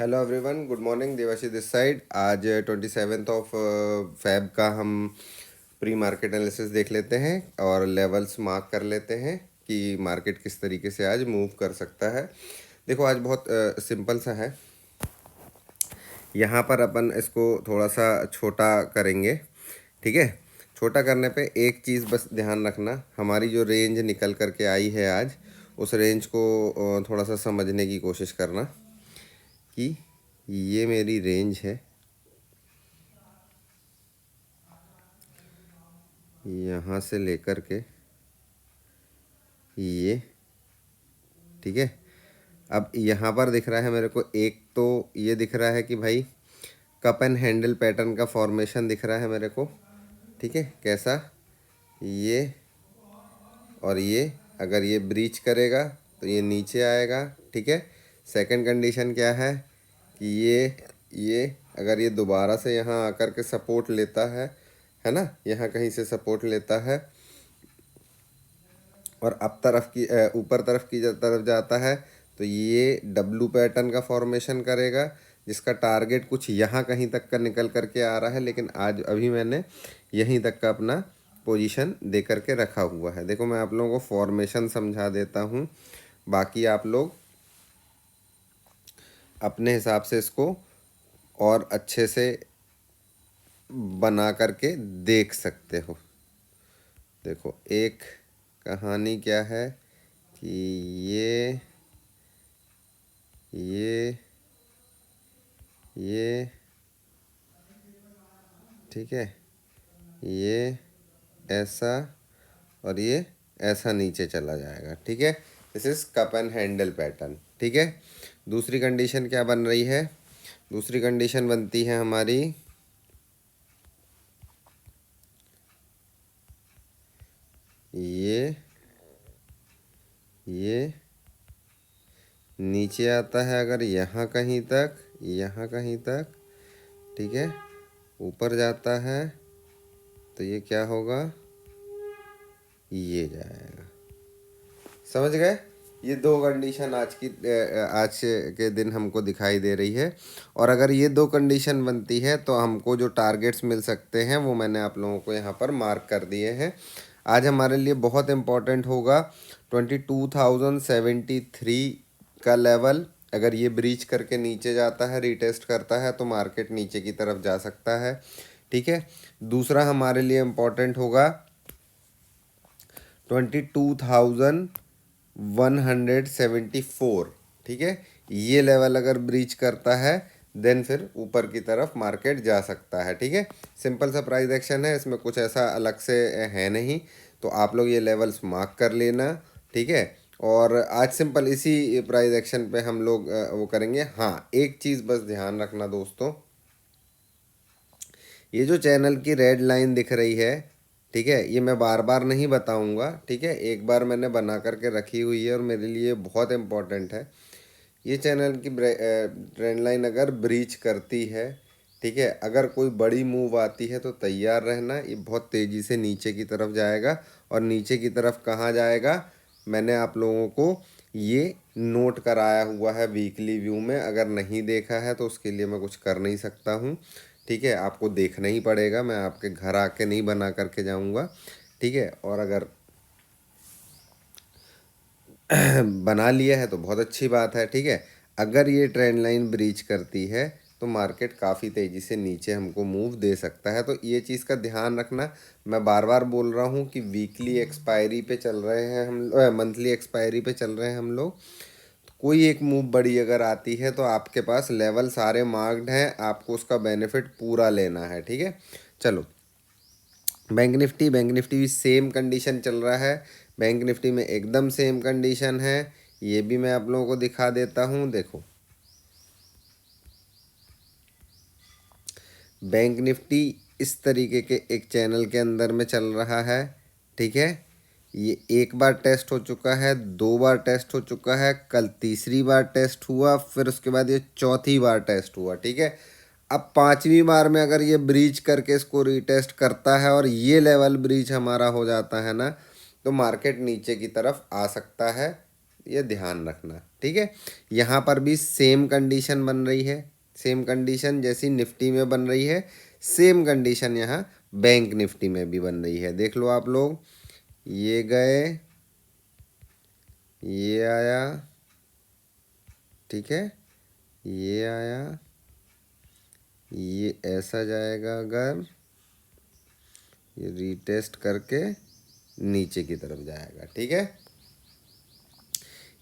Hello everyone, good morning. Devashish this side. आज 27 of Feb का हम प्री मार्केट एनालिसिस देख लेते हैं और लेवल्स मार्क कर लेते हैं कि मार्केट किस तरीके से आज मूव कर सकता है। देखो, आज बहुत सिंपल सा है। यहाँ पर अपन इसको थोड़ा सा छोटा करेंगे, ठीक है। छोटा करने पे एक चीज़ बस ध्यान रखना, हमारी जो रेंज निकल करके आई है आज, उस रेंज को थोड़ा सा समझने की कोशिश करना कि ये मेरी रेंज है, यहाँ से लेकर के ये, ठीक है। अब यहाँ पर दिख रहा है मेरे को, एक तो ये दिख रहा है कि भाई कप एंड हैंडल पैटर्न का फॉर्मेशन दिख रहा है मेरे को, ठीक है। कैसा? ये और ये, अगर ये ब्रीच करेगा तो ये नीचे आएगा, ठीक है। सेकंड कंडीशन क्या है कि ये अगर ये दोबारा से यहाँ आकर के सपोर्ट लेता है ना, यहाँ कहीं से सपोर्ट लेता है और अब तरफ की ऊपर तरफ की तरफ जाता है, तो ये डब्लू पैटर्न का फॉर्मेशन करेगा, जिसका टारगेट कुछ यहाँ कहीं तक का निकल करके आ रहा है। लेकिन आज अभी मैंने यहीं तक का अपना पोजीशन दे करके रखा हुआ है। देखो, मैं आप लोगों को फॉर्मेशन समझा देता हूँ, बाकी आप लोग अपने हिसाब से इसको और अच्छे से बना करके देख सकते हो। देखो, एक कहानी क्या है कि ये ये ठीक है, ये ऐसा और ये ऐसा नीचे चला जाएगा, ठीक है। This is cup and handle pattern, ठीक है। दूसरी कंडीशन क्या बन रही है? दूसरी कंडीशन बनती है हमारी ये नीचे आता है अगर यहाँ कहीं तक, यहाँ कहीं तक, ठीक है। ऊपर जाता है तो ये क्या होगा, ये जाएगा। समझ गए? ये दो कंडीशन आज के दिन हमको दिखाई दे रही है। और अगर ये दो कंडीशन बनती है तो हमको जो टारगेट्स मिल सकते हैं वो मैंने आप लोगों को यहाँ पर मार्क कर दिए हैं। आज हमारे लिए बहुत इम्पोर्टेंट होगा 22,073 का लेवल। अगर ये ब्रीच करके नीचे जाता है, रीटेस्ट करता है, तो मार्केट नीचे की तरफ जा सकता है, ठीक है। दूसरा हमारे लिए इम्पोर्टेंट होगा 22,174, ठीक है। ये लेवल अगर ब्रीच करता है देन फिर ऊपर की तरफ मार्केट जा सकता है, ठीक है। सिंपल सा प्राइस एक्शन है, इसमें कुछ ऐसा अलग से है नहीं। तो आप लोग ये लेवल्स मार्क कर लेना, ठीक है। और आज सिंपल इसी प्राइस एक्शन पे हम लोग वो करेंगे। हाँ, एक चीज़ बस ध्यान रखना दोस्तों, ये जो चैनल की रेड लाइन दिख रही है, ठीक है, ये मैं बार बार नहीं बताऊंगा, ठीक है। एक बार मैंने बना करके रखी हुई है और मेरे लिए बहुत इम्पोर्टेंट है। ये चैनल की ट्रेंड लाइन अगर ब्रीच करती है, ठीक है, अगर कोई बड़ी मूव आती है तो तैयार रहना, ये बहुत तेज़ी से नीचे की तरफ जाएगा। और नीचे की तरफ कहाँ जाएगा, मैंने आप लोगों को ये नोट कराया हुआ है वीकली व्यू में। अगर नहीं देखा है तो उसके लिए मैं कुछ कर नहीं सकता हूँ, ठीक है। आपको देखना ही पड़ेगा, मैं आपके घर आके नहीं बना करके जाऊँगा, ठीक है। और अगर बना लिया है तो बहुत अच्छी बात है, ठीक है। अगर ये ट्रेंड लाइन ब्रीच करती है तो मार्केट काफ़ी तेज़ी से नीचे हमको मूव दे सकता है। तो ये चीज़ का ध्यान रखना। मैं बार बार बोल रहा हूँ कि वीकली एक्सपायरी पे चल रहे हैं हम, मंथली एक्सपायरी पे चल रहे हैं हम लोग। कोई एक मूव बड़ी अगर आती है तो आपके पास लेवल सारे मार्क्ड हैं, आपको उसका बेनिफिट पूरा लेना है, ठीक है। चलो, बैंक निफ्टी भी सेम कंडीशन चल रहा है। बैंक निफ्टी में एकदम सेम कंडीशन है, ये भी मैं आप लोगों को दिखा देता हूँ। देखो, बैंक निफ्टी इस तरीके के एक चैनल के अंदर में चल रहा है, ठीक है। ये एक बार टेस्ट हो चुका है, दो बार टेस्ट हो चुका है, कल तीसरी बार टेस्ट हुआ, फिर उसके बाद ये चौथी बार टेस्ट हुआ, ठीक है। अब पांचवी बार में अगर ये ब्रीच करके इसको रीटेस्ट करता है और ये लेवल ब्रीच हमारा हो जाता है ना, तो मार्केट नीचे की तरफ आ सकता है, ये ध्यान रखना, ठीक है। यहाँ पर भी सेम कंडीशन बन रही है, सेम कंडीशन जैसी निफ्टी में बन रही है, सेम कंडीशन यहाँ बैंक निफ्टी में भी बन रही है। देख लो आप लोग, ये गए, ये आया, ठीक है, ये आया, ये ऐसा जाएगा, अगर ये रीटेस्ट करके नीचे की तरफ जाएगा, ठीक है।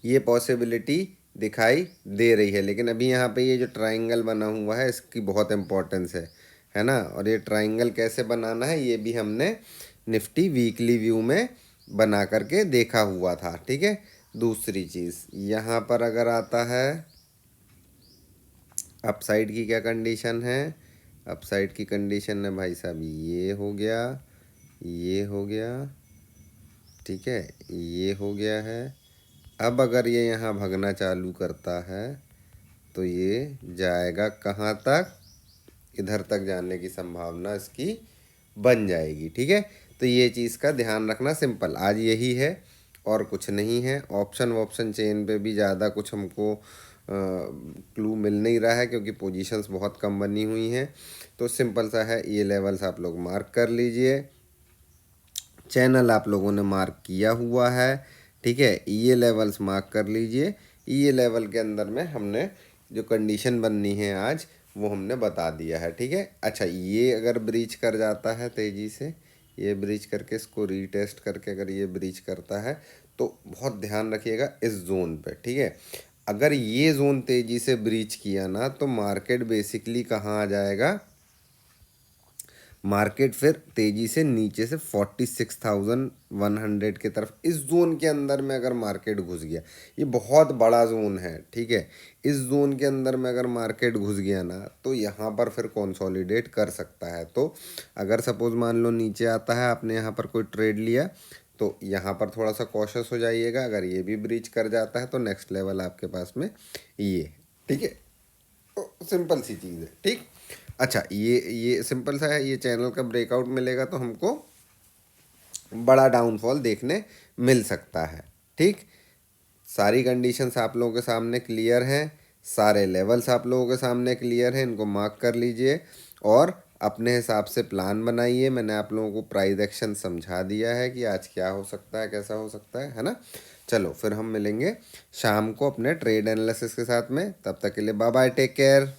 ये पॉसिबिलिटी दिखाई दे रही है, लेकिन अभी यहाँ पे ये जो ट्राइंगल बना हुआ है इसकी बहुत इम्पोर्टेंस है ना। और ये ट्राइंगल कैसे बनाना है ये भी हमने निफ्टी वीकली व्यू में बना करके देखा हुआ था, ठीक है। दूसरी चीज़ यहाँ पर अगर आता है, अपसाइड की क्या कंडीशन है, अपसाइड की कंडीशन है भाई साहब, ये हो गया, ये हो गया, ठीक है, ये हो गया है। अब अगर ये यहाँ भगना चालू करता है तो ये जाएगा कहाँ तक, इधर तक जाने की संभावना इसकी बन जाएगी, ठीक है। तो ये चीज़ का ध्यान रखना, सिंपल आज यही है और कुछ नहीं है। ऑप्शन चेन पे भी ज़्यादा कुछ हमको क्लू मिल नहीं रहा है, क्योंकि पोजीशंस बहुत कम बनी हुई हैं। तो सिंपल सा है, ये लेवल्स आप लोग मार्क कर लीजिए, चैनल आप लोगों ने मार्क किया हुआ है, ठीक है, ये लेवल्स मार्क कर लीजिए। ये लेवल के अंदर में हमने जो कंडीशन बननी है आज वो हमने बता दिया है, ठीक है। अच्छा, ये अगर ब्रीच कर जाता है तेज़ी से, ये ब्रीच करके इसको रीटेस्ट करके अगर ये ब्रीच करता है तो बहुत ध्यान रखिएगा इस जोन पे, ठीक है। अगर ये जोन तेज़ी से ब्रीच किया ना तो मार्केट बेसिकली कहाँ आ जाएगा, मार्केट फिर तेज़ी से नीचे से 46,100 की तरफ, इस जोन के अंदर में अगर मार्केट घुस गया, ये बहुत बड़ा जोन है, ठीक है। इस जोन के अंदर में अगर मार्केट घुस गया ना तो यहाँ पर फिर कंसोलिडेट कर सकता है। तो अगर सपोज मान लो नीचे आता है, आपने यहाँ पर कोई ट्रेड लिया तो यहाँ पर थोड़ा सा कॉशियस हो जाइएगा। अगर ये भी ब्रीच कर जाता है तो नेक्स्ट लेवल आपके पास में ये, ठीक है। तो सिंपल सी चीज़ है, ठीक। अच्छा, ये सिंपल सा है, ये चैनल का ब्रेकआउट मिलेगा तो हमको बड़ा डाउनफॉल देखने मिल सकता है, ठीक। सारी कंडीशंस आप लोगों के सामने क्लियर हैं, सारे लेवल्स आप लोगों के सामने क्लियर हैं, इनको मार्क कर लीजिए और अपने हिसाब से प्लान बनाइए। मैंने आप लोगों को प्राइस एक्शन समझा दिया है कि आज क्या हो सकता है, कैसा हो सकता है ना। चलो फिर हम मिलेंगे शाम को अपने ट्रेड एनालिसिस के साथ में, तब तक के लिए बाय बाय, टेक केयर।